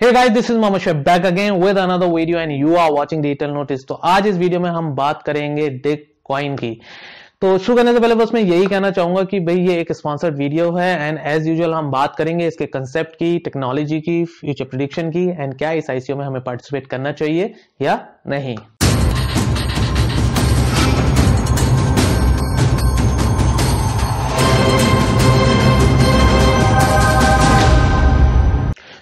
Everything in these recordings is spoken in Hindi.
Hey guys, this is Mohammed Shoaib back again with another video and you are watching Digital Notice। तो आज इस वीडियो में हम बात करेंगे डिग कॉइन की। तो शुरू करने से पहले बस मैं यही कहना चाहूंगा कि भाई ये एक स्पॉन्सर्ड वीडियो है एंड एज यूजुअल हम बात करेंगे इसके कंसेप्ट की, टेक्नोलॉजी की, फ्यूचर प्रेडिक्शन की एंड क्या इस आईसीओ में हमें पार्टिसिपेट करना चाहिए या नहीं।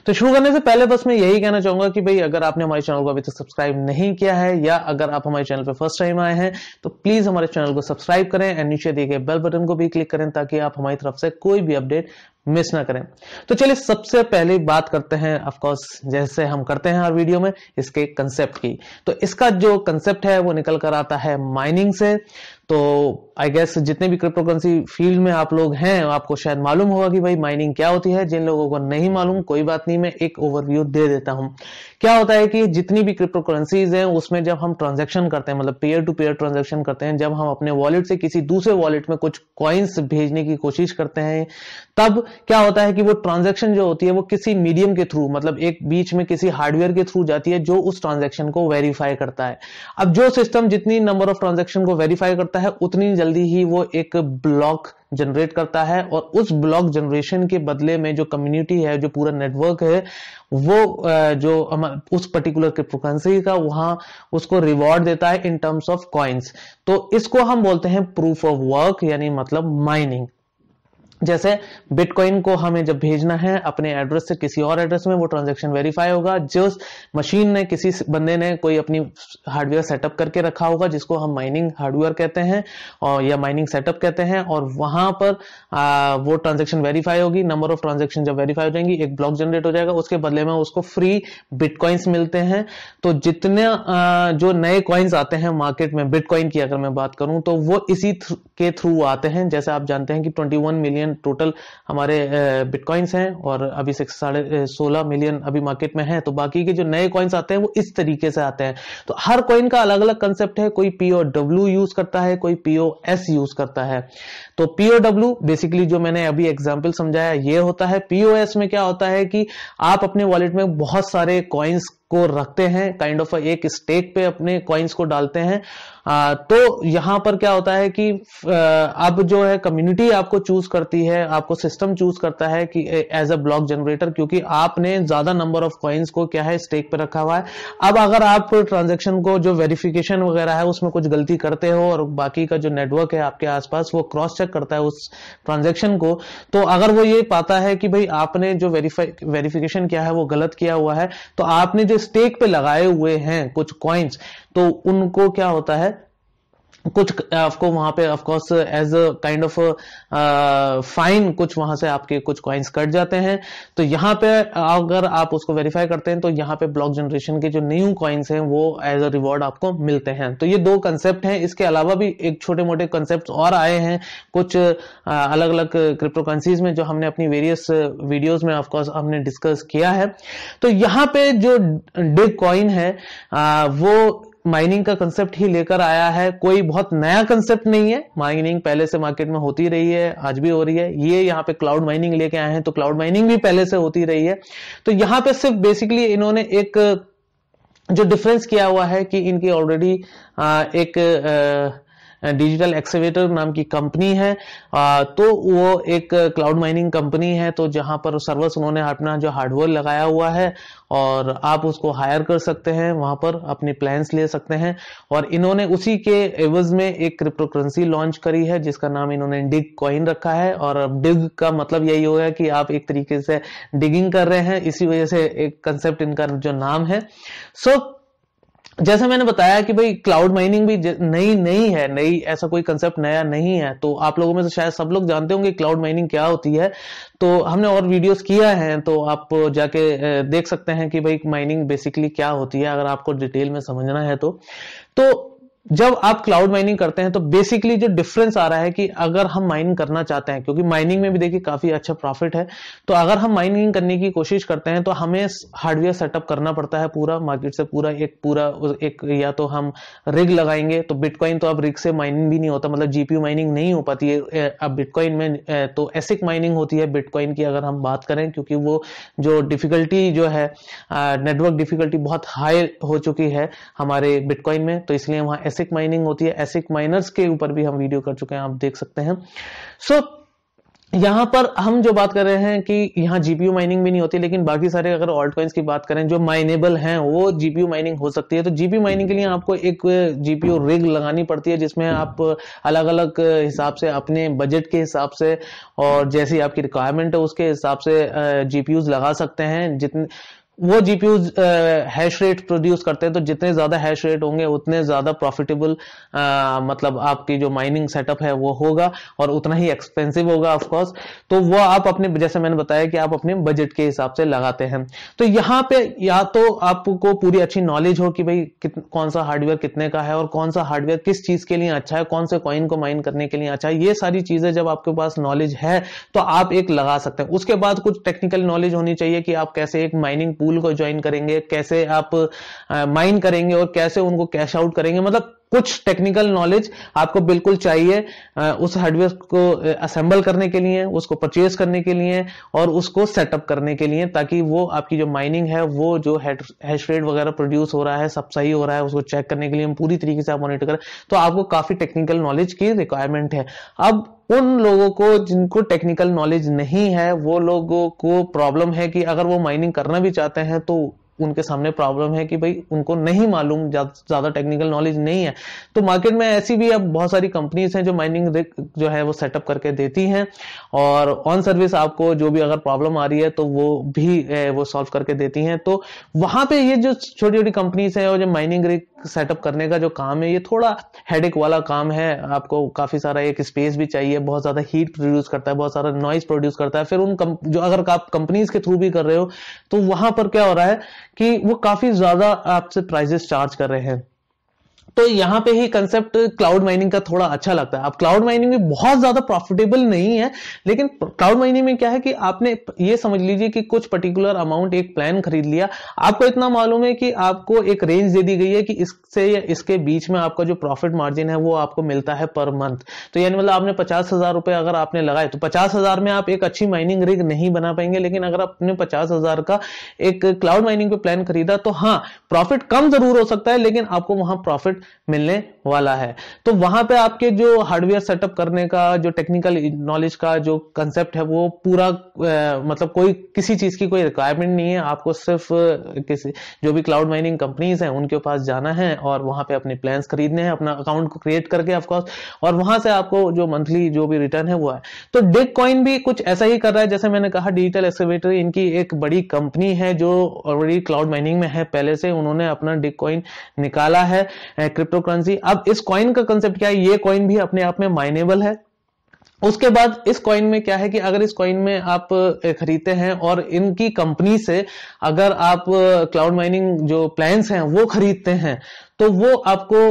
तो शुरू करने से पहले बस मैं यही कहना चाहूंगा कि भाई अगर आपने हमारे चैनल को अभी तक सब्सक्राइब नहीं किया है या अगर आप हमारे चैनल पे फर्स्ट टाइम आए हैं तो प्लीज हमारे चैनल को सब्सक्राइब करें एंड नीचे दिए गए बेल बटन को भी क्लिक करें ताकि आप हमारी तरफ से कोई भी अपडेट मिस ना करें। तो चलिए सबसे पहले बात करते हैं ऑफ कोर्स जैसे हम करते हैं हर वीडियो में इसके कंसेप्ट की। तो इसका जो कंसेप्ट है वो निकल कर आता है माइनिंग से। तो आई गेस जितने भी क्रिप्टोकरेंसी फील्ड में आप लोग हैं आपको शायद मालूम होगा कि भाई माइनिंग क्या होती है। जिन लोगों को नहीं मालूम कोई बात नहीं, मैं एक ओवरव्यू दे देता हूं। क्या होता है कि जितनी भी क्रिप्टोकरेंसीज हैं उसमें जब हम ट्रांजैक्शन करते हैं, मतलब पेयर टू पेयर ट्रांजैक्शन करते हैं, जब हम अपने वॉलेट से किसी दूसरे वॉलेट में कुछ कॉइन्स भेजने की कोशिश करते हैं, तब क्या होता है कि वो ट्रांजैक्शन जो होती है वो किसी मीडियम के थ्रू, मतलब एक बीच में किसी हार्डवेयर के थ्रू जाती है जो उस ट्रांजैक्शन को वेरीफाई करता है। अब जो सिस्टम जितनी नंबर ऑफ ट्रांजैक्शन को वेरीफाई करता है उतनी जल्दी ही वो एक ब्लॉक जनरेट करता है और उस ब्लॉक जनरेशन के बदले में जो कम्युनिटी है, जो पूरा नेटवर्क है, वो जो उस पर्टिकुलर क्रिप्टोकरेंसी का वहां उसको रिवॉर्ड देता है इन टर्म्स ऑफ कॉइन्स। तो इसको हम बोलते हैं प्रूफ ऑफ वर्क, यानी मतलब माइनिंग। जैसे बिटकॉइन को हमें जब भेजना है अपने एड्रेस से किसी और एड्रेस में, वो ट्रांजैक्शन वेरीफाई होगा। जो मशीन ने, किसी बंदे ने कोई अपनी हार्डवेयर सेटअप करके रखा होगा जिसको हम माइनिंग हार्डवेयर कहते हैं और या माइनिंग सेटअप कहते हैं, और वहां पर वो ट्रांजैक्शन वेरीफाई होगी। नंबर ऑफ ट्रांजैक्शन जब वेरीफाई हो जाएंगी एक ब्लॉक जनरेट हो जाएगा, उसके बदले में उसको फ्री बिटकॉइंस मिलते हैं। तो जितने जो नए कॉइन्स आते हैं मार्केट में, बिटकॉइन की अगर मैं बात करूं तो वो इसी के थ्रू आते हैं। जैसे आप जानते हैं कि 21 मिलियन टोटल हमारे बिटकॉइंस हैं और अभी 16 मिलियन अभी मार्केट में है। तो बाकी के जो नए कॉइन्स आते हैं वो इस तरीके से आते हैं। तो हर कॉइन का अलग अलग कंसेप्ट है। कोई POW यूज करता है, कोई POS यूज करता है। तो POW बेसिकली जो मैंने अभी एग्जांपल समझाया ये होता है। POS में क्या होता है कि आप अपने वॉलेट में बहुत सारे कॉइन्स को रखते हैं, काइंड ऑफ एक स्टेक पे अपने कॉइन्स को डालते हैं। तो यहां पर क्या होता है कि अब जो है कम्युनिटी आपको चूज करती है, आपको सिस्टम चूज करता है कि एज अ ब्लॉक जनरेटर, क्योंकि आपने ज्यादा नंबर ऑफ कॉइन्स को क्या है स्टेक पे रखा हुआ है। अब अगर आप ट्रांजैक्शन को जो वेरिफिकेशन वगैरह है उसमें कुछ गलती करते हो और बाकी का जो नेटवर्क है आपके आसपास वो क्रॉस चेक करता है उस ट्रांजैक्शन को, तो अगर वो ये पाता है कि भाई आपने जो वेरिफिकेशन किया है वो गलत किया हुआ है, तो आपने जो स्टेक पे लगाए हुए हैं कुछ कॉइन्स, तो उनको क्या होता है, कुछ आपको वहां पे of course as a kind of fine कुछ वहां से आपके कुछ कॉइन्स कट जाते हैं। तो यहाँ पे अगर आप उसको वेरीफाई करते हैं तो यहाँ पे ब्लॉक जनरेशन के जो न्यू कॉइन्स हैं वो एज अ रिवॉर्ड आपको मिलते हैं। तो ये दो कंसेप्ट हैं। इसके अलावा भी एक छोटे मोटे कंसेप्ट और आए हैं कुछ अलग अलग क्रिप्टोकरेंसीज में जो हमने अपनी वेरियस वीडियोज में ऑफ कोर्स हमने डिस्कस किया है। तो यहाँ पे जो डिग कॉइन है वो माइनिंग का कंसेप्ट ही लेकर आया है। कोई बहुत नया कंसेप्ट नहीं है, माइनिंग पहले से मार्केट में होती रही है, आज भी हो रही है। ये यहाँ पे क्लाउड माइनिंग लेके आए हैं, तो क्लाउड माइनिंग भी पहले से होती रही है। तो यहाँ पे सिर्फ बेसिकली इन्होंने एक जो डिफरेंस किया हुआ है कि इनकी ऑलरेडी एक डिजिटल एक्सकेवेटर नाम की कंपनी है। तो वो एक क्लाउड माइनिंग कंपनी है, तो जहां पर सर्वर्स उन्होंने अपना जो हार्डवेयर लगाया हुआ है और आप उसको हायर कर सकते हैं, वहां पर अपने प्लान्स ले सकते हैं। और इन्होंने उसी के एवज में एक क्रिप्टोकरेंसी लॉन्च करी है जिसका नाम इन्होंने डिग कॉइन रखा है। और अब डिग का मतलब यही होगा कि आप एक तरीके से डिगिंग कर रहे हैं, इसी वजह से एक कंसेप्ट इनका जो नाम है। जैसे मैंने बताया कि भाई क्लाउड माइनिंग भी नई है, ऐसा कोई कंसेप्ट नया नहीं है। तो आप लोगों में से शायद सब लोग जानते होंगे क्लाउड माइनिंग क्या होती है। तो हमने और वीडियोस किया है, तो आप जाके देख सकते हैं कि भाई माइनिंग बेसिकली क्या होती है अगर आपको डिटेल में समझना है तो जब आप क्लाउड माइनिंग करते हैं तो बेसिकली जो डिफरेंस आ रहा है कि अगर हम माइनिंग करना चाहते हैं, क्योंकि माइनिंग में भी देखिए काफी अच्छा प्रॉफिट है, तो अगर हम माइनिंग करने की कोशिश करते हैं तो हमें हार्डवेयर सेटअप करना पड़ता है पूरा मार्केट से, एक या तो हम रिग लगाएंगे, तो बिटकॉइन तो अब रिग से माइनिंग भी नहीं होता, मतलब जीपीयू माइनिंग नहीं हो पाती है अब बिटकॉइन में, तो एसिक माइनिंग होती है बिटकॉइन की अगर हम बात करें, क्योंकि वो जो डिफिकल्टी जो है नेटवर्क डिफिकल्टी बहुत हाई हो चुकी है हमारे बिटकॉइन में, तो इसलिए वहां एसिक माइनिंग होती है। एसिक माइनर्स के ऊपर भी हम वीडियो कर चुके हैं, आप देख सकते हैं। सो यहां पर हम जो बात कर रहे हैं कि यहां जीपीयू माइनिंग भी नहीं होती, लेकिन बाकी सारे अगर ऑल्ट कॉइन्स की बात करें जो माइनेबल हैं वो जीपीयू माइनिंग हो सकती है। तो जीपीयू माइनिंग के लिए आपको एक जीपीयू रिग लगानी पड़ती है, जिसमें आप अलग अलग हिसाब से अपने बजट के हिसाब से और जैसी आपकी रिक्वायरमेंट है उसके हिसाब से जीपीयूज लगा सकते हैं। जितने वो जीपीयूज हैश रेट प्रोड्यूस करते हैं, तो जितने ज्यादा हैश रेट होंगे उतने ज्यादा प्रॉफिटेबल मतलब आपकी जो माइनिंग सेटअप है वो होगा और उतना ही एक्सपेंसिव होगा ऑफ कोर्स। तो वो आप अपने, जैसे मैंने बताया कि आप अपने बजट के हिसाब से लगाते हैं। तो यहाँ पे या तो आपको पूरी अच्छी नॉलेज हो कि भाई कौन सा हार्डवेयर कितने का है और कौन सा हार्डवेयर किस चीज के लिए अच्छा है, कौन से कॉइन को माइन करने के लिए अच्छा है, ये सारी चीजें जब आपके पास नॉलेज है तो आप एक लगा सकते हैं। उसके बाद कुछ टेक्निकल नॉलेज होनी चाहिए कि आप कैसे एक माइनिंग पूल को ज्वाइन करेंगे, कैसे आप माइन करेंगे और कैसे उनको कैश आउट करेंगे, मतलब कुछ टेक्निकल नॉलेज आपको बिल्कुल चाहिए उस हार्डवेयर को असेंबल करने के लिए, उसको परचेज करने के लिए और उसको सेटअप करने के लिए, ताकि वो आपकी जो माइनिंग है वो जो हैश रेट वगैरह प्रोड्यूस हो रहा है सब सही हो रहा है, उसको चेक करने के लिए हम पूरी तरीके से आप मॉनिटर करें। तो आपको काफी टेक्निकल नॉलेज की रिक्वायरमेंट है। अब उन लोगों को जिनको टेक्निकल नॉलेज नहीं है वो लोगों को प्रॉब्लम है कि अगर वो माइनिंग करना भी चाहते हैं तो उनके सामने प्रॉब्लम है कि भाई उनको नहीं मालूम, ज्यादा टेक्निकल नॉलेज नहीं है। तो मार्केट में ऐसी भी अब बहुत सारी कंपनीज हैं जो माइनिंग जो है वो सेटअप करके देती हैं और ऑन सर्विस आपको जो भी अगर प्रॉब्लम आ रही है तो वो भी वो सॉल्व करके देती हैं। तो वहां पे ये जो छोटी छोटी कंपनीज है और जो माइनिंग रिग सेटअप करने का जो काम है ये थोड़ा हेडेक वाला काम है। आपको काफी सारा एक स्पेस भी चाहिए, बहुत ज्यादा हीट प्रोड्यूस करता है, बहुत सारा नॉइज प्रोड्यूस करता है। फिर जो अगर आप कंपनीज के थ्रू भी कर रहे हो तो वहां पर क्या हो रहा है कि वो काफी ज्यादा आपसे प्राइसेस चार्ज कर रहे हैं। तो यहां पे ही कंसेप्ट क्लाउड माइनिंग का थोड़ा अच्छा लगता है। अब क्लाउड माइनिंग में बहुत ज्यादा प्रॉफिटेबल नहीं है, लेकिन क्लाउड माइनिंग में क्या है कि आपने ये समझ लीजिए कि कुछ पर्टिकुलर अमाउंट एक प्लान खरीद लिया, आपको इतना मालूम है कि आपको एक रेंज दे दी गई है कि इससे या इसके बीच में आपका जो प्रॉफिट मार्जिन है वो आपको मिलता है पर मंथ। तो यानी मतलब आपने 50,000 रुपए अगर आपने लगाए तो 50,000 में आप एक अच्छी माइनिंग रिग नहीं बना पाएंगे, लेकिन अगर आपने 50,000 का एक क्लाउड माइनिंग पे प्लान खरीदा तो हाँ प्रॉफिट कम जरूर हो सकता है, लेकिन आपको वहां प्रॉफिट मिलने वाला है। तो वहां पे आपके जो हार्डवेयर सेटअप करने का जो टेक्निकल नॉलेज का जो कंसेप्ट है वो पूरा मतलब कोई किसी चीज की कोई रिक्वायरमेंट नहीं है। आपको सिर्फ किसी जो भी क्लाउड माइनिंग कंपनीज हैं उनके पास जाना है और वहां पे अपने प्लान्स खरीदने हैं, अपना अकाउंट को क्रिएट करके ऑफ कोर्स, और वहां से आपको जो मंथली जो भी रिटर्न है वो है। तो डिग कॉइन भी कुछ ऐसा ही कर रहा है। जैसे मैंने कहा डिजिटल एक्सकेवेटर इनकी एक बड़ी कंपनी है जो ऑलरेडी क्लाउड माइनिंग में है पहले से, उन्होंने अपना डिग कॉइन निकाला है क्रिप्टो करेंसी। अब इस कॉइन का कंसेप्ट क्या है, ये कॉइन भी अपने आप में माइनेबल है। उसके बाद इस कॉइन में क्या है कि अगर इस कॉइन में आप खरीदते हैं और इनकी कंपनी से अगर आप क्लाउड माइनिंग जो प्लान्स हैं वो खरीदते हैं तो वो आपको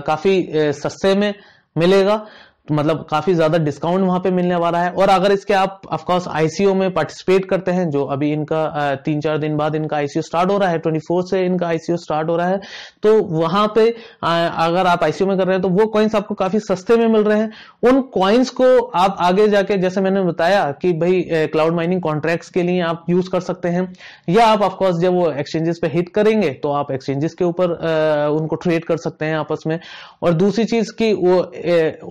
काफी सस्ते में मिलेगा, मतलब काफी ज्यादा डिस्काउंट वहां पे मिलने वाला है। और अगर इसके आप ऑफ कोर्स आईसीओ में पार्टिसिपेट करते हैं, जो अभी इनका 3-4 दिन बाद इनका आईसीओ स्टार्ट हो रहा है, 24 से इनका आईसीओ स्टार्ट हो रहा है, तो वहां पे अगर आप आईसीओ में कर रहे हैं तो वो कॉइन्स आपको काफी सस्ते में मिल रहे हैं। उन कॉइन्स को आप आगे जाके जैसे मैंने बताया कि भाई क्लाउड माइनिंग कॉन्ट्रैक्ट्स के लिए आप यूज कर सकते हैं, या आप ऑफकोर्स जब वो एक्सचेंजेस पे हिट करेंगे तो आप एक्सचेंजेस के ऊपर उनको ट्रेड कर सकते हैं आपस में। और दूसरी चीज की वो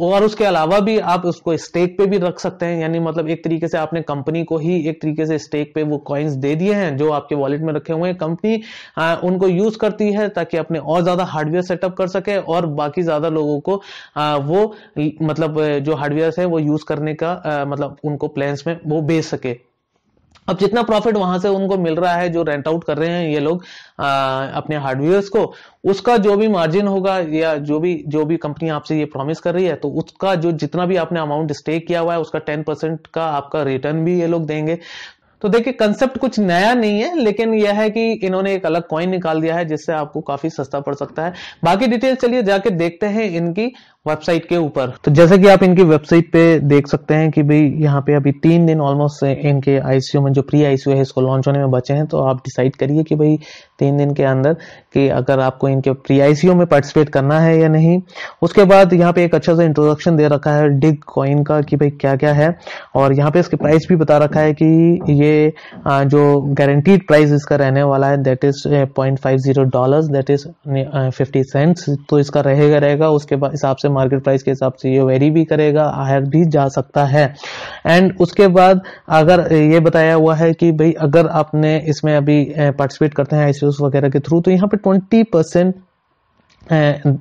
और उसके अलावा भी आप उसको स्टेक पे भी रख सकते हैं, यानी मतलब एक तरीके से आपने कंपनी को ही एक तरीके से स्टेक पे वो कॉइन्स दे दिए हैं जो आपके वॉलेट में रखे हुए हैं। कंपनी उनको यूज करती है ताकि अपने और ज्यादा हार्डवेयर सेटअप कर सके और बाकी ज्यादा लोगों को वो मतलब जो हार्डवेयर है वो यूज करने का मतलब उनको प्लान्स में वो बेच सके। अब जितना प्रॉफिट वहां से उनको मिल रहा है, जो रेंट आउट कर रहे हैं ये लोग अपने हार्डवेयर्स को, उसका जो भी मार्जिन होगा या जो भी कंपनी आपसे ये प्रॉमिस कर रही है, तो उसका जो जितना भी आपने अमाउंट स्टेक किया हुआ है उसका 10% का आपका रिटर्न भी ये लोग देंगे। तो देखिए कंसेप्ट कुछ नया नहीं है, लेकिन यह है कि इन्होंने एक अलग कॉइन निकाल दिया है जिससे आपको काफी सस्ता पड़ सकता है। बाकी डिटेल चलिए जाके देखते हैं इनकी वेबसाइट के ऊपर। तो जैसे कि आप इनकी वेबसाइट पे देख सकते हैं कि भाई यहाँ पे अभी 3 दिन ऑलमोस्ट इनके आईसीओ में जो प्री आईसीओ है इसको लॉन्च होने में बचे हैं। तो आप डिसाइड करिए कि भाई 3 दिन के अंदर कि अगर आपको इनके प्री आईसीओ में पार्टिसिपेट करना है या नहीं। उसके बाद यहाँ पे एक अच्छा सा इंट्रोडक्शन दे रखा है डिग कॉइन का कि भाई क्या क्या है, और यहाँ पे इसके प्राइस भी बता रखा है कि ये जो गारंटीड प्राइस इसका रहने वाला है that is $0.50, that is 50 cents. तो इसका रहेगा उसके बाद हिसाब से मार्केट प्राइस के हिसाब से ये वेरी भी करेगा, हायर भी जा सकता है। एंड उसके बाद अगर ये बताया हुआ है कि भाई अगर आपने इसमें अभी पार्टिसिपेट करते हैं आईसीओस वगैरह के थ्रू तो यहाँ पे 20%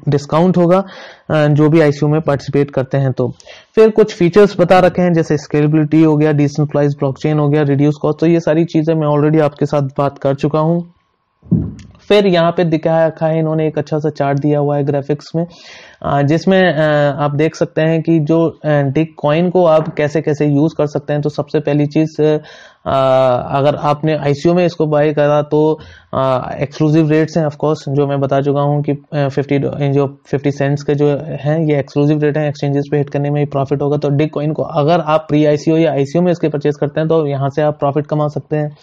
डिस्काउंट होगा जो भी आईसीओ में पार्टिसिपेट करते हैं। तो फिर कुछ फीचर्स बता रखे हैं जैसे स्केलेबिलिटी हो गया, डिसेंट्रलाइज्ड ब्लॉकचेन हो गया, रिड्यूस कॉस्ट। तो ये सारी चीजें मैं ऑलरेडी आपके साथ बात कर चुका हूं। फिर यहाँ पे दिखाया रखा है इन्होंने एक अच्छा सा चार्ट दिया हुआ है ग्राफिक्स में, जिसमें आप देख सकते हैं कि जो डिग कॉइन को आप कैसे कैसे यूज कर सकते हैं। तो सबसे पहली चीज अगर आपने आईसीओ में इसको बाय करा तो एक्सक्लूसिव रेट्स हैं ऑफ कोर्स, जो मैं बता चुका हूं कि 50 सेंट्स के जो हैं ये एक्सक्लूसिव रेट है, एक्सचेंजेस पे हिट करने में ही प्रॉफिट होगा। तो डिग कॉइन को अगर आप प्री आईसीओ या आईसीओ में इसके परचेज करते हैं तो यहाँ से आप प्रॉफिट कमा सकते हैं।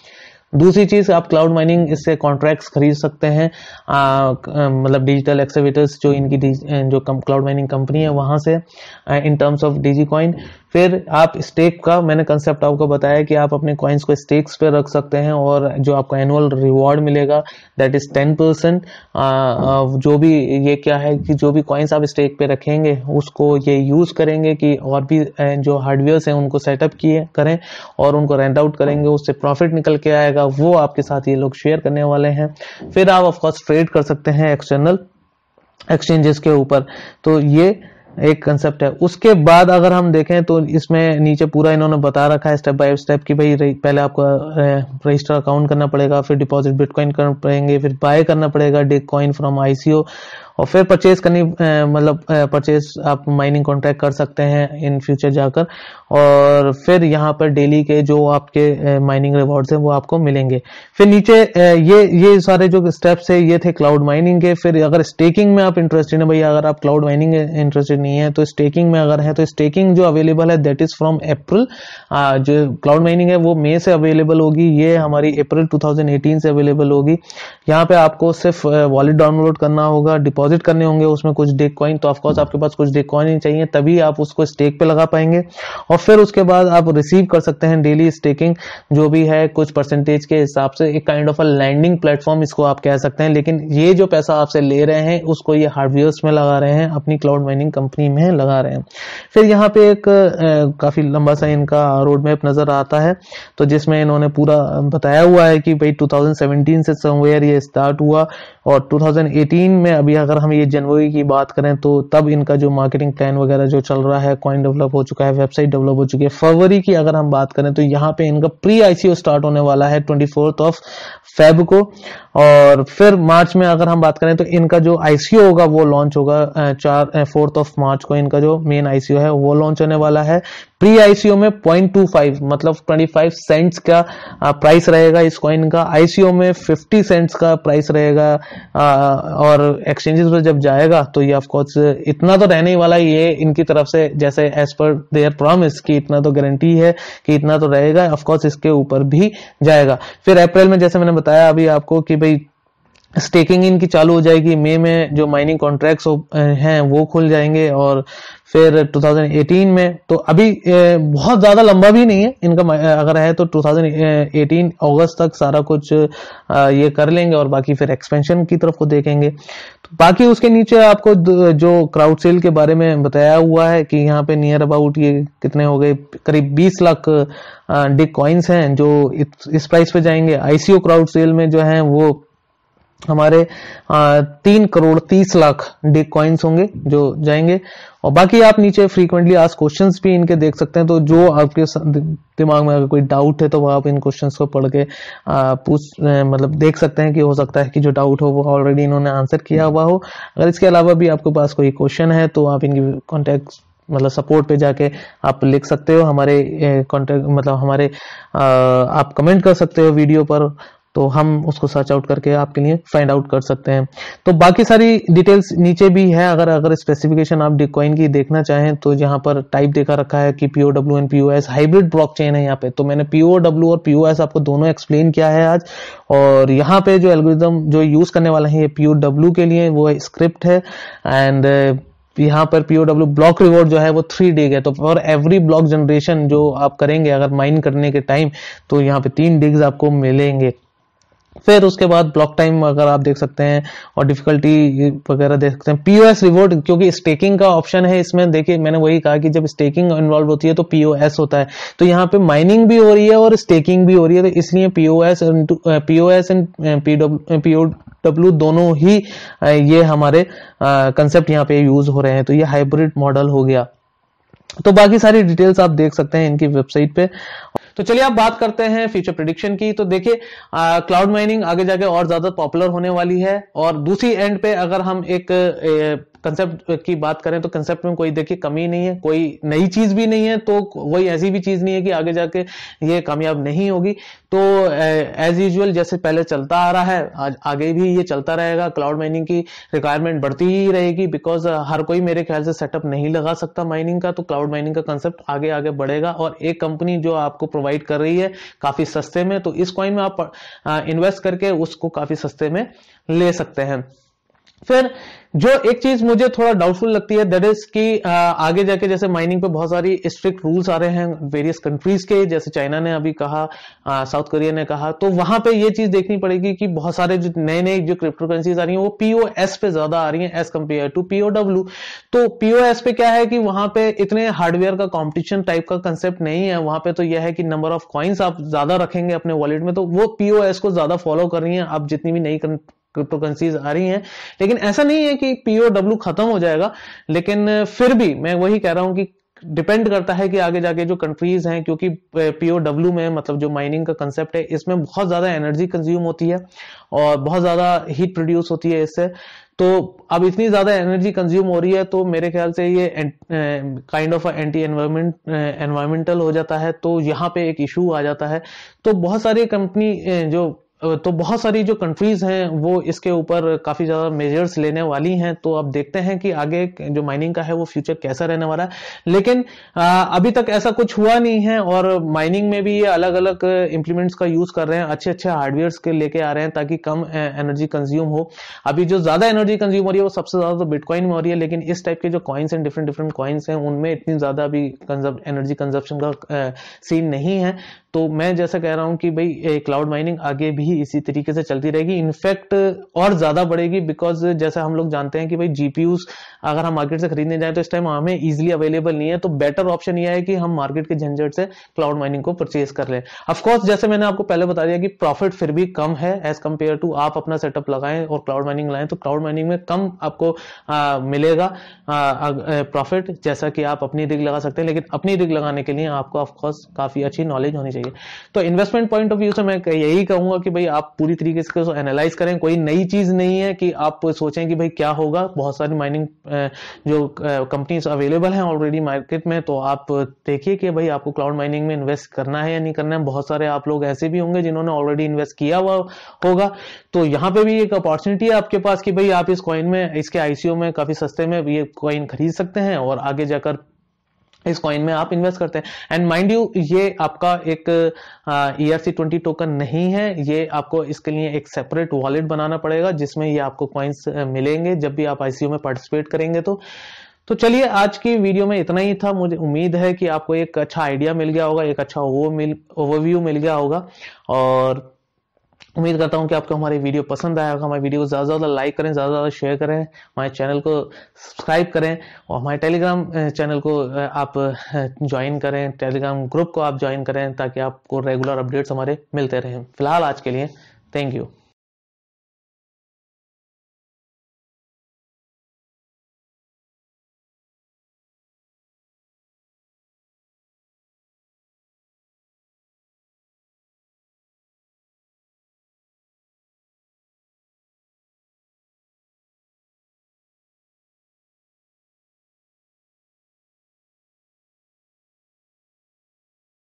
दूसरी चीज आप क्लाउड माइनिंग इससे कॉन्ट्रैक्ट्स खरीद सकते हैं, मतलब डिजिटल एक्सकेवेटर्स जो इनकी जो क्लाउड माइनिंग कंपनी है वहां से in terms of digi coin. फिर आप स्टेक का मैंने कंसेप्ट आपको बताया कि आप अपने कॉइन्स को स्टेक्स पे रख सकते हैं और जो आपको एनुअल रिवॉर्ड मिलेगा दैट इज 10%। जो भी ये क्या है कि जो भी कॉइन्स आप स्टेक पे रखेंगे उसको ये यूज करेंगे कि और भी जो हार्डवेयर्स हैं उनको सेटअप किए करें और उनको रेंट आउट करेंगे, उससे प्रॉफिट निकल के आएगा, वो आपके साथ ये लोग शेयर करने वाले हैं। फिर आप ऑफकोर्स ट्रेड कर सकते हैं एक्सटर्नल एक्सचेंजेस के ऊपर। तो ये एक कंसेप्ट है। उसके बाद अगर हम देखें तो इसमें नीचे पूरा इन्होंने बता रखा है स्टेप बाय स्टेप कि भाई पहले आपको रजिस्टर अकाउंट करना पड़ेगा, फिर डिपॉजिट बिटकॉइन करना पड़ेंगे, फिर बाय करना पड़ेगा डिग कॉइन फ्रॉम आईसीओ, और फिर परचेज करनी मतलब परचेज आप माइनिंग कॉन्ट्रैक्ट कर सकते हैं इन फ्यूचर जाकर। और फिर यहाँ पर डेली के जो आपके माइनिंग रिवॉर्ड्स हैं वो आपको मिलेंगे। फिर नीचे ये सारे जो स्टेप्स है ये थे क्लाउड माइनिंग के। फिर अगर स्टेकिंग में आप इंटरेस्टेड है, भैया अगर आप क्लाउड माइनिंग इंटरेस्टेड नहीं है तो स्टेकिंग में अगर है तो स्टेकिंग जो अवेलेबल है दैट इज फ्रॉम अप्रैल। जो क्लाउड माइनिंग है वो मई से अवेलेबल होगी, ये हमारी अप्रैल 2018 से अवेलेबल होगी। यहाँ पे आपको सिर्फ वॉलेट डाउनलोड करना होगा, डिपॉजिट करने होंगे उसमें कुछ डिग कॉइन। तो ऑफकोर्स आपके पास कुछ डिग कॉइन ही चाहिए तभी आप उसको स्टेक पे लगा पाएंगे। और फिर उसके बाद आप रिसीव कर सकते हैं डेली स्टेकिंग जो भी है कुछ परसेंटेज के हिसाब से, एक kind of a landing platform इसको आप कह सकते हैं। लेकिन ये जो पैसा आपसे ले रहे हैं उसको ये हार्डवेयर्स में लगा रहे हैं, अपनी क्लाउड माइनिंग कंपनी में लगा रहे हैं। फिर यहाँ पे एक काफी लंबा सा इनका रोड मैप नजर आता है, तो जिसमें इन्होंने पूरा बताया हुआ है कि भाई 2017 से समवेयर ये स्टार्ट हुआ और 2018 में अभी अगर हम ये जनवरी की बात करें तो तब इनका जो मार्केटिंग प्लान वगैरह जो चल रहा है, कॉइन डेवलप हो चुका है, वेबसाइट डेवलप हो चुकी है। फरवरी की अगर हम बात करें तो यहाँ पे इनका प्री आईसीओ स्टार्ट होने वाला है 24 फेब को। और फिर मार्च में अगर हम बात करें तो इनका जो आईसीओ होगा वो लॉन्च होगा 4 मार्च को। इनका जो मेन आईसीओ है वो लॉन्च होने वाला है। प्री आईसीओ में 0.25 मतलब 25 सेंट्स का प्राइस रहेगा इस कॉइन का, आईसीओ में 50 सेंट्स का प्राइस रहेगा। और एक्सचेंजेस पर जब जाएगा तो ये ऑफ कोर्स इतना तो रहने ही वाला, ये इनकी तरफ से जैसे एज पर देयर प्रॉमिस कि इतना तो गारंटी है कि इतना तो रहेगा, ऑफ कोर्स इसके ऊपर भी जाएगा। फिर अप्रैल में जैसे मैंने बताया अभी आपको कि भाई स्टेकिंग इनकी चालू हो जाएगी, मई में जो माइनिंग कॉन्ट्रैक्ट्स हैं वो खुल जाएंगे। और फिर 2018 में तो अभी बहुत ज्यादा लंबा भी नहीं है इनका, अगर है तो 2018 अगस्त तक सारा कुछ ये कर लेंगे और बाकी फिर एक्सपेंशन की तरफ को देखेंगे। तो बाकी उसके नीचे आपको जो क्राउड सेल के बारे में बताया हुआ है कि यहाँ पे नियर अबाउट ये कितने हो गए, करीब 20 लाख डिग कॉइन्स हैं जो इस प्राइस पे जाएंगे। आईसीओ क्राउड सेल में जो है वो हमारे 3 करोड़ 30 लाख डिग कॉइन्स होंगे जो जाएंगे। और बाकी आप नीचे फ्रीक्वेंटली आस्क्ड क्वेश्चंस भी इनके देख सकते हैं, तो जो आपके दिमाग में अगर कोई डाउट है तो वो आप इन क्वेश्चंस को पढ़ के मतलब देख सकते हैं कि हो सकता है कि जो डाउट हो वो ऑलरेडी इन्होंने आंसर किया हुआ हो। अगर इसके अलावा भी आपके पास कोई क्वेश्चन है तो आप इनकी कॉन्टेक्ट मतलब सपोर्ट पे जाके आप लिख सकते हो, हमारे कॉन्टेक्ट मतलब हमारे आप कमेंट कर सकते हो वीडियो पर, तो हम उसको सर्च आउट करके आपके लिए फाइंड आउट कर सकते हैं। तो बाकी सारी डिटेल्स नीचे भी है, अगर स्पेसिफिकेशन आप बिटकॉइन की देखना चाहें तो यहाँ पर टाइप देखा रखा है कि POW and POS hybrid blockchain है यहाँ पे। तो मैंने POW और POS आपको दोनों एक्सप्लेन किया है आज। और यहाँ पे जो एल्गोरिथम जो यूज करने वाला है ये POW के लिए वो स्क्रिप्ट है, एंड यहाँ पर POW ब्लॉक रिवॉर्ड जो है वो 3 डिग है। तो फॉर एवरी ब्लॉक जनरेशन जो आप करेंगे अगर माइन करने के टाइम, तो यहाँ पे 3 डिग्स आपको मिलेंगे। फिर उसके बाद ब्लॉक टाइम अगर आप देख सकते हैं और डिफिकल्टी वगैरह देख सकते हैं। POS रिवॉर्ड क्योंकि स्टेकिंग का ऑप्शन है इसमें, देखिए मैंने वही कहा कि जब स्टेकिंग इन्वॉल्व होती है तो POS होता है, तो यहाँ पे माइनिंग भी हो रही है और स्टेकिंग भी हो रही है, तो इसलिए POS एंड POW दोनों ही ये हमारे कंसेप्ट यहाँ पे यूज हो रहे हैं। तो ये हाइब्रिड मॉडल हो गया। तो बाकी सारी डिटेल्स आप देख सकते हैं इनकी वेबसाइट पे। तो चलिए आप बात करते हैं फ्यूचर प्रेडिक्शन की। तो देखिए क्लाउड माइनिंग आगे जाके और ज्यादा पॉपुलर होने वाली है, और दूसरी एंड पे अगर हम एक कंसेप्ट की बात करें तो कंसेप्ट में कोई देखिए कमी नहीं है, कोई नई चीज भी नहीं है, तो कोई ऐसी भी चीज नहीं है कि आगे जाके ये कामयाब नहीं होगी। तो एज यूजुअल जैसे पहले चलता आ रहा है आगे भी ये चलता रहेगा। क्लाउड माइनिंग की रिक्वायरमेंट बढ़ती ही रहेगी, बिकॉज हर कोई मेरे ख्याल से सेटअप नहीं लगा सकता माइनिंग का। तो क्लाउड माइनिंग का कंसेप्ट आगे आगे बढ़ेगा, और एक कंपनी जो आपको प्रोवाइड कर रही है काफी सस्ते में, तो इस कॉइन में आप इन्वेस्ट करके उसको काफी सस्ते में ले सकते हैं। फिर जो एक चीज मुझे थोड़ा डाउटफुल लगती है दैट इज कि आगे जाके जैसे माइनिंग पे बहुत सारी स्ट्रिक्ट रूल्स आ रहे हैं वेरियस कंट्रीज के, जैसे चाइना ने अभी कहा, साउथ कोरिया ने कहा, तो वहां पे ये चीज देखनी पड़ेगी कि बहुत सारे जो नए नए जो क्रिप्टो करेंसीज आ रही हैं वो POS पे ज्यादा आ रही हैं एज कम्पेयर टू POW। तो POS पे क्या है कि वहां पे इतने हार्डवेयर का कॉम्पिटिशन टाइप का कंसेप्ट नहीं है, वहां पे तो यह है कि नंबर ऑफ कॉइन्स आप ज्यादा रखेंगे अपने वॉलेट में, तो वो POS को ज्यादा फॉलो कर रही है आप जितनी भी नई क्रिप्टो करेंसीज आ रही हैं। लेकिन ऐसा नहीं है कि POW खत्म हो जाएगा, लेकिन फिर भी मैं वही कह रहा हूं कि डिपेंड करता है कि आगे जाके जो कंट्रीज हैं, क्योंकि POW में मतलब जो माइनिंग का कंसेप्ट है इसमें बहुत ज्यादा एनर्जी कंज्यूम होती है और बहुत ज्यादा हीट प्रोड्यूस होती है इससे। तो अब इतनी ज्यादा एनर्जी कंज्यूम हो रही है तो मेरे ख्याल से ये काइंड ऑफ एंटी एनवायरमेंटल हो जाता है, तो यहाँ पे एक इशू आ जाता है। तो बहुत सारी कंपनी तो बहुत सारी जो कंट्रीज हैं वो इसके ऊपर काफी ज्यादा मेजर्स लेने वाली हैं। तो अब देखते हैं कि आगे जो माइनिंग का है वो फ्यूचर कैसा रहने वाला है। लेकिन अभी तक ऐसा कुछ हुआ नहीं है, और माइनिंग में भी ये अलग अलग इंप्लीमेंट्स का यूज कर रहे हैं, अच्छे अच्छे हार्डवेयर के लेके आ रहे हैं ताकि कम एनर्जी कंज्यूम हो। अभी जो ज्यादा एनर्जी कंज्यूम हो रही है वो सबसे ज्यादा तो बिटकॉइन में हो रही है, लेकिन इस टाइप के जो कॉइन्स हैं डिफरेंट डिफरेंट कॉइन्स हैं उनमें इतनी ज्यादा अभी एनर्जी कंजप्शन का सीन नहीं है। तो मैं जैसा कह रहा हूं कि भाई क्लाउड माइनिंग आगे भी इसी तरीके से चलती रहेगी, इनफैक्ट और ज्यादा बढ़ेगी, बिकॉज जैसा हम लोग जानते हैं कि भाई जीपीयूज अगर हम मार्केट से खरीदने जाए तो इस टाइम हमें इजीली अवेलेबल नहीं है। तो बेटर ऑप्शन यह है कि हम मार्केट के झंझट से क्लाउड माइनिंग को परचेज कर लें। ऑफकोर्स जैसे मैंने आपको पहले बता दिया कि प्रॉफिट फिर भी कम है एज कंपेयर टू आप अपना सेटअप लगाएं और क्लाउड माइनिंग लाएं, तो क्लाउड माइनिंग में कम आपको मिलेगा प्रॉफिट, जैसा कि आप अपनी रिग लगा सकते हैं। लेकिन अपनी रिग लगाने के लिए आपको ऑफकोर्स काफी अच्छी नॉलेज होनी चाहिए। तो इन्वेस्टमेंट पॉइंट ऑफ व्यू से मैं यही कहूंगा कि भाई आप पूरी तरीके से इसको एनालाइज करें। कोई नई चीज नहीं है कि आप सोचें कि भाई क्या होगा, बहुत सारी माइनिंग जो कंपनीज अवेलेबल हैं ऑलरेडी मार्केट में, तो आप देखिए कि भाई आपको क्लाउड माइनिंग में इन्वेस्ट करना है या नहीं करना है। बहुत सारे आप लोग ऐसे भी होंगे जिन्होंने ऑलरेडी इन्वेस्ट किया हुआ होगा, तो यहाँ पे भी एक अपॉर्चुनिटी है आपके पास कि भाई आप इस कॉइन में, इसके ICO में काफी सस्ते में ये कॉइन खरीद सकते हैं और आगे जाकर इस कॉइन में आप इन्वेस्ट करते हैं। एंड माइंड यू ये आपका एक ERC20 टोकन नहीं है, ये आपको इसके लिए एक सेपरेट वॉलेट बनाना पड़ेगा जिसमें ये आपको कॉइन्स मिलेंगे जब भी आप ICO में पार्टिसिपेट करेंगे। तो चलिए आज की वीडियो में इतना ही था। मुझे उम्मीद है कि आपको एक अच्छा आइडिया मिल गया होगा, एक अच्छा ओवरव्यू मिल गया होगा, और उम्मीद करता हूं कि आपको हमारी वीडियो पसंद आया होगा। हमारी वीडियो को ज्यादा से ज्यादा लाइक करें, ज्यादा से ज्यादा शेयर करें, हमारे चैनल को सब्सक्राइब करें और हमारे टेलीग्राम चैनल को आप ज्वाइन करें, टेलीग्राम ग्रुप को आप ज्वाइन करें ताकि आपको रेगुलर अपडेट्स हमारे मिलते रहें। फिलहाल आज के लिए थैंक यू।